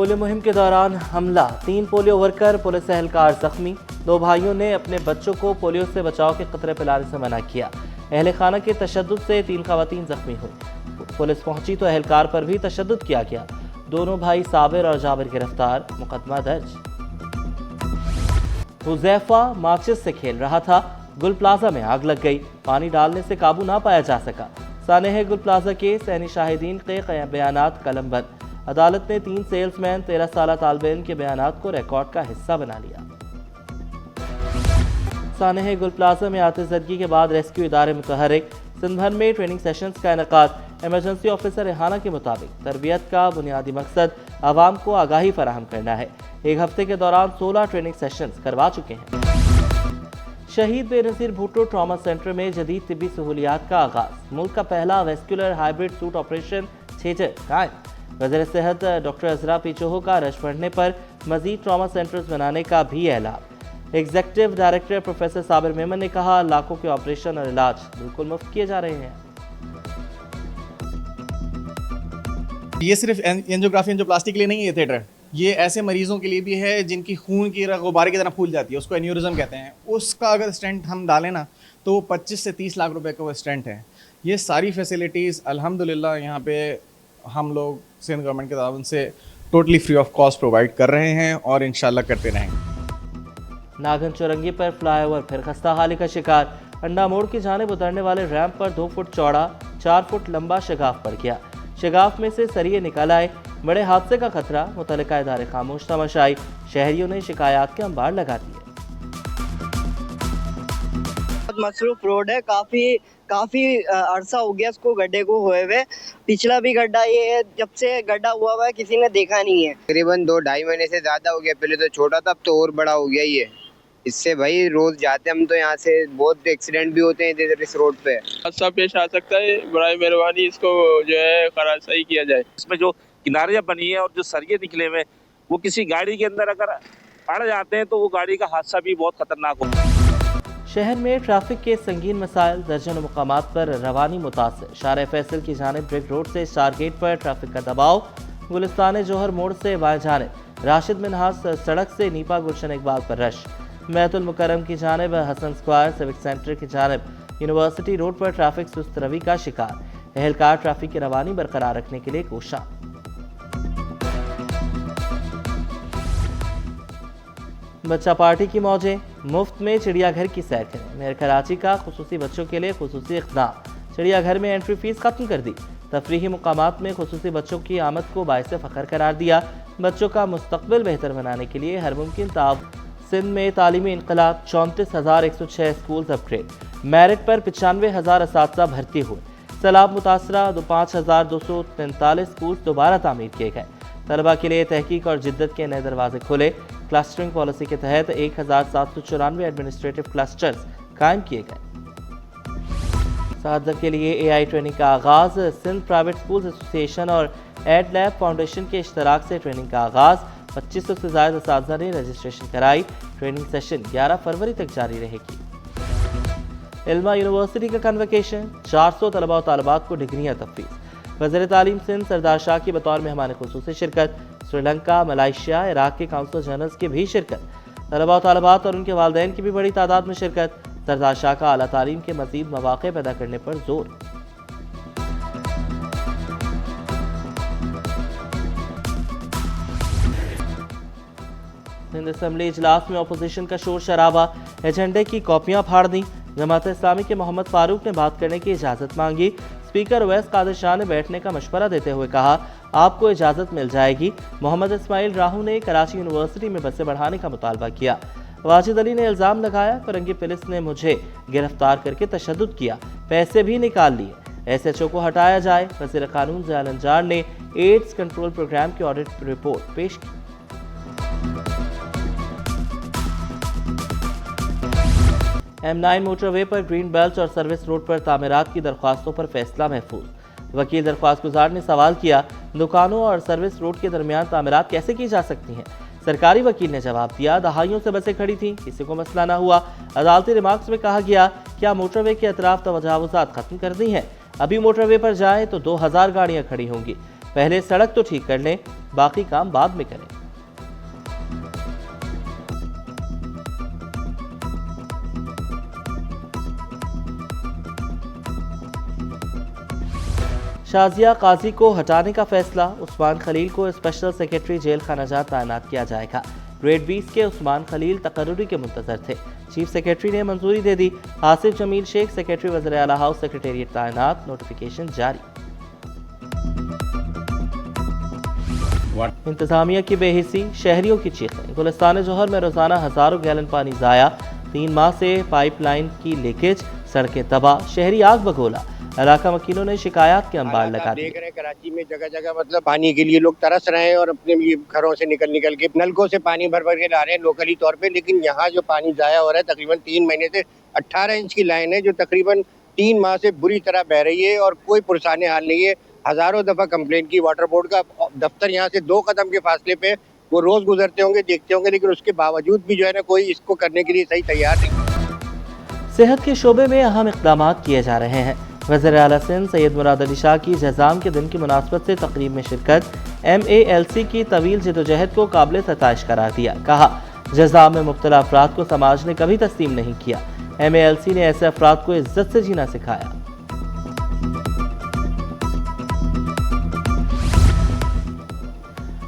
Polio मुहिम के दौरान हमला, 3 पोलियो वर्कर पुलिस एहलकार जख्मी। 2 भाइयों ने अपने बच्चों को पोलियो से बचाव के खतरे पिलाने से मना किया। अहले खाना के तशद्दुद से 3 खवातीन जख्मी हुई। पुलिस पहुंची तो एहलकार पर भी तशद्दुद किया गया। दोनों भाई साबिर और जाबिर गिरफ्तार, मुकदमा दर्ज। हुजैफा माचिस से खेल रहा था, गुल प्लाजा में आग लग गई। पानी डालने से काबू ना पाया जा सका। सानेह गुल प्लाजा के सैनी शाहिदीन के बयानात कलमबंद। अदालत ने 3 सेल्समैन 13 साल तालिब इल्म के बयानात को रिकॉर्ड का हिस्सा बना लिया। सानेह गुल प्लाजा में आतिशबाजी के बाद रेस्क्यू इदारे मुतहरिक। सिंध भर में ट्रेनिंग सेशंस का इनेकाद। इमरजेंसी ऑफिसर रेहाना के मुताबिक तरबियत का बुनियादी मकसद आवाम को आगाही फराहम करना है। 1 हफ्ते के दौरान 16 ट्रेनिंग सेशंस करवा चुके हैं। शहीद बेनज़ीर भुट्टो ट्रॉमा सेंटर में जदीद तिब्बी सहूलियात का आगाज। मुल्क का पहला vascular hybrid suit operation theatre कायम। वज़ीर सेहत डॉक्टर अजरा पीचोहो का रश बढ़ने पर मजीद ट्रॉमा सेंटर्स बनाने का भी ऐलान। Executive director professor Sabir Memon ने कहा, लाखों के ऑपरेशन और इलाज बिल्कुल मुफ्त किए जा रहे हैं। ये सिर्फ एंजियोग्राफी एंजियोप्लास्टी के लिए नहीं है थिएटर, ये ऐसे मरीजों के लिए भी है जिनकी खून की गुब्बारे की तरह फूल जाती है, उसको एन्यूरिज्म कहते हैं। उसका अगर स्टेंट हम डालें ना तो 25 से 30 लाख रुपए का वो स्टेंट है। ये सारी फैसिलिटीज़ अल्हम्दुलिल्लाह यहाँ पे हम लोग सिंध गवर्नमेंट के ताउन से totally free of cost provide कर रहे हैं और इंशाल्लाह करते रहेंगे। नागन चौरंगी पर फ्लाईओवर फिर खस्ता हाली का शिकार। अंडा मोड़ की जानिब उतरने वाले रैंप पर 2 फुट चौड़ा 4 फुट लंबा शगाफ पड़ गया। शगाफ में से सरिये निकल आए। बड़े हादसे का खतरा, मुतल्लिका इदारे खामोश तमाशाई। शहरियों ने शिकायत के अंबार लगा दिए। मसरूफ रोड है, काफी अरसा हो गया इसको गड्ढे को हुए हुए। पिछला भी गड्ढा ये है, जब से गड्ढा हुआ है किसी ने देखा नहीं है। तकरीबन 2-2.5 महीने से ज्यादा हो गया। पहले तो छोटा था, अब तो और बड़ा हो गया ये। इससे भाई रोज जाते हम तो यहाँ से बहुत एक्सीडेंट भी होते हैं इधर इस रोड पे। हादसा पेश आ सकता है, बड़ी मेहरबानी इसको जो है सही किया जाए। इसमें जो किनारियां बनी है और जो सरिये निकले हुए वो किसी गाड़ी के अंदर अगर अड़ जाते हैं तो वो गाड़ी का हादसा भी बहुत खतरनाक होता है। शहर में ट्रैफिक के संगीन मसाइल, दर्जनों मुकामात पर रवानी मुतासिर। शारे फैसल की जानिब ब्रिक रोड से स्टार गेट पर ट्रैफिक का दबाव। गुलिस्तान जोहर मोड़ से बाएं जानिब राशिद मिनहास सड़क से नीपा गुलशन इकबाल पर रश। मैतुल मुकरम की जानिब हसन स्क्वायर सिविक सेंटर की जानिब यूनिवर्सिटी रोड पर ट्रैफिक सुस्त रवि का शिकार। एहलकार ट्रैफिक की रवानी बरकरार रखने के लिए कोशा। बच्चा पार्टी की मौजें, मुफ्त में चिड़ियाघर की सैर करें। मेयर कराची का खुसूसी बच्चों के लिए खुसूसी इक़दाम। चिड़ियाघर में एंट्री फीस खत्म कर दी। तफरीही मुकामात में खुसूसी बच्चों की आमद को बाइस फ़ख्र करार दिया। बच्चों का मुस्तकबिल बेहतर बनाने के लिए हर मुमकिन ताब। सिंध में तालीमी इनकलाब, 34,106 स्कूल अपग्रेड। मेरिट पर 95,000 असातिज़ा भर्ती हुए। सैलाब मुतासरा 5,243 स्कूल दोबारा तामीर किए गए। तलबा के लिए तहकीक और जिद्दत के नए दरवाजे खुले। क्लस्टरिंग पॉलिसी के तहत 1,794 एडमिनिस्ट्रेटिव क्लस्टर्स कायम किए गए। साथ के लिए AI ट्रेनिंग का आगाज। सिंध प्राइवेट स्कूल्स एसोसिएशन और एड लैब फाउंडेशन के इश्तराक से ट्रेनिंग का आगाज। 2500 से ज़्यादा असातिज़ा ने रजिस्ट्रेशन कराई। ट्रेनिंग सेशन 11 फरवरी तक जारी रहेगी। इल्मा यूनिवर्सिटी का कन्वोकेशन, 400 तलबा और तालिबात को डिग्रियाँ तफवीज़। वज़ीर तालीम सिंध सरदार शाह की बतौर मेहमान खुसूसी शिरकत। श्रीलंका, मलाइशिया, इराक के काउंसिल जनरल्स की भी शिरकत। तलबा और तालिबात और उनके वालिदैन की भी बड़ी तादाद में शिरकत। सरदार शाह का आला तालीम के मज़ीद मौक़े पैदा करने पर जोर। सिंध असम्बली इजलास में अपोजिशन का शोर शराबा। एजेंडे की कॉपियां फाड़ दी। जमात इस्लामी के मोहम्मद फारूक ने बात करने की इजाज़त मांगी। स्पीकर अवैस कादिर शाह ने बैठने का मशवरा देते हुए कहा, आपको इजाज़त मिल जाएगी। मोहम्मद इस्माइल राहू ने कराची यूनिवर्सिटी में बसें बढ़ाने का मुतालबा किया। वाजिद अली ने इल्ज़ाम लगाया, फरंगी पुलिस ने मुझे गिरफ्तार करके तशद्दुद किया, पैसे भी निकाल लिए। SHO को हटाया जाए। वज़ीर कानून ज़िया अंजार ने एड्स कंट्रोल प्रोग्राम की ऑडिट रिपोर्ट पेश की। M9 मोटरवे पर ग्रीन बेल्ट और सर्विस रोड पर तामीरात की दरख्वास्तों पर फैसला महफूज। वकील दरख्वास्त गुजार ने सवाल किया, दुकानों और सर्विस रोड के दरमियान तामीरात कैसे की जा सकती हैं? सरकारी वकील ने जवाब दिया, दहाइयों से बसें खड़ी थीं, किसी को मसला ना हुआ। अदालती रिमार्क्स में कहा गया, क्या मोटरवे के अतराफ तजावुज़ात खत्म कर दी हैं? अभी मोटरवे पर जाएं तो 2000 गाड़ियां खड़ी होंगी। पहले सड़क तो ठीक कर लें। बाकी काम बाद में करें। शाजिया काजी को हटाने का फैसला, उस्मान खलील को स्पेशल सेक्रेटरी जेल खाना जात तैनात किया जाएगा। ग्रेड 20 के उस्मान खलील तकर्रुरी के मुंतजर थे, चीफ सेक्रेटरी ने मंजूरी दे दी। आसिफ जमील शेख सेक्रेटरी वज़ीर आला हाउस सेक्रेटेरिएट तैनात, नोटिफिकेशन जारी। इंतजामिया की बेहिसी, शहरियों की चीखें। गुलिस्तान जोहर में रोजाना हजारों गैलन पानी जाया, 3 माह से पाइपलाइन की लीकेज, सड़कें तबाह, शहरी आग बगोला। इलाका वकीलों ने शिकायत के अंबार लगा दिए। देख रहे हैं कराची में जगह जगह मतलब पानी के लिए लोग तरस रहे हैं और अपने ये घरों से निकल के नलकों से पानी भर के ला रहे हैं लोकली तौर पे, लेकिन यहाँ जो पानी जाया हो रहा है तकरीबन 3 महीने से 18 इंच की लाइन है जो तकरीबन 3 माह से बुरी तरह बह रही है और कोई पुरसाने हाल नहीं है। हजारों दफा कंप्लेंट की, वाटर बोर्ड का दफ्तर यहाँ से 2 कदम के फासले पे, वो रोज गुजरते होंगे, देखते होंगे, लेकिन उसके बावजूद भी जो है ना कोई इसको करने के लिए सही तैयार नहीं। सेहत के शोबे में अहम इक़दाम किए जा रहे हैं। वज़ीर आला सिंध सैयद मुराद अली शाह की जज़ाम के दिन की मुनासबत से तकरीब में शिरकत, MALC की तवील जदोजहद को काबिल सताइश करार दिया। कहा, जज़ाम में मुब्तला अफराद को समाज ने कभी तस्लीम नहीं किया। MALC ने ऐसे अफराद को इज्जत से जीना सिखाया।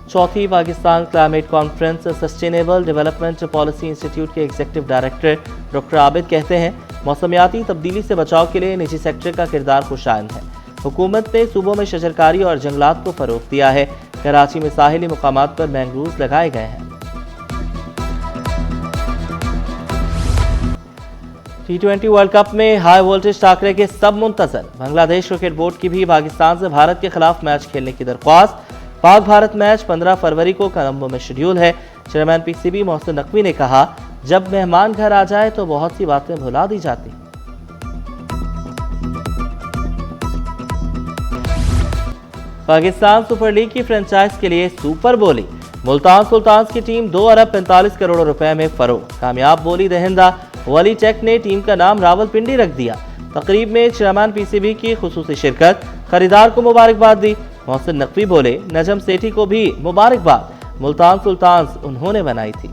चौथी Pakistan climate conference sustainable development policy institute के एग्जीक्यूटिव डायरेक्टर डॉक्टर आबिद कहते हैं, मौसमियाती तब्दीली से बचाव के लिए निजी सेक्टर का किरदार खुशाइन है। हुकूमत ने सूबों में शजरकारी और जंगलात को फरोग दिया है। कराची में साहिली मुकामात पर मैंग्रोव्स लगाए गए हैं। T20 वर्ल्ड कप में हाई वोल्टेज टाकरे के सब मुंतजर। बांग्लादेश क्रिकेट बोर्ड की भी पाकिस्तान से भारत के खिलाफ मैच खेलने की दरख्वास्त। पाक भारत मैच 15 फरवरी को कोलंबो में शेड्यूल है। चेयरमैन PCB मोहसिन नकवी ने कहा, जब मेहमान घर आ जाए तो बहुत सी बातें भुला दी जाती। पाकिस्तान सुपर लीग की फ्रेंचाइज के लिए सुपर बोली। मुल्तान सुल्तान्स की टीम 2 अरब 45 करोड़ रुपए में फरोख्त। कामयाब बोली दहिंदा वली टेक ने टीम का नाम रावलपिंडी रख दिया। तकरीब में चेयरमैन PCB की खुसूसी शिरकत, खरीदार को मुबारकबाद दी। मोहसिन नकवी बोले, नजम सेठी को भी मुबारकबाद, मुल्तान सुल्तान्स उन्होंने बनाई थी।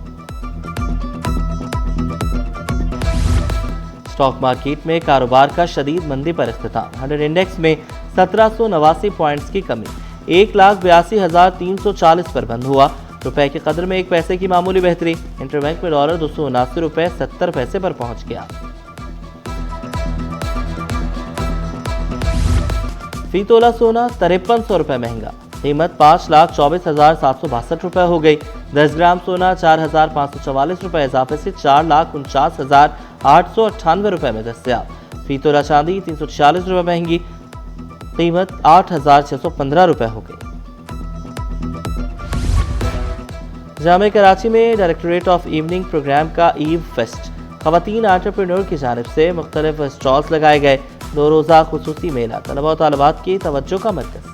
स्टॉक मार्केट में कारोबार का शदीद मंदी पर इख्तिताम। 100 इंडेक्स में 1789 पॉइंट्स की कमी, 1,82,340 पर बंद हुआ। रुपए की कदर में 1 पैसे की मामूली बेहतरी। इंटरबैंक में डॉलर 279 रुपए 70 पैसे पर पहुंच गया। फी तोला सोना 5300 रुपए महंगा, कीमत 5,24,762 रुपए हो गई। 10 ग्राम सोना 4,544 रुपए इजाफे से 4,49,898 रुपए में दस्तयाब। फी तोला चांदी 346 रुपए महंगी, कीमत 8,615 रुपए हो गई। जामे कराची में डायरेक्टोरेट ऑफ इवनिंग प्रोग्राम का ईव फेस्ट, खवातीन एंटरप्रेन्योर की जानिब से मुख्तलिफ स्टॉल्स लगाए गए। 2 रोज़ा खुसूसी मेला, तलबा और तालिबात की तवज्जो का मरकज़।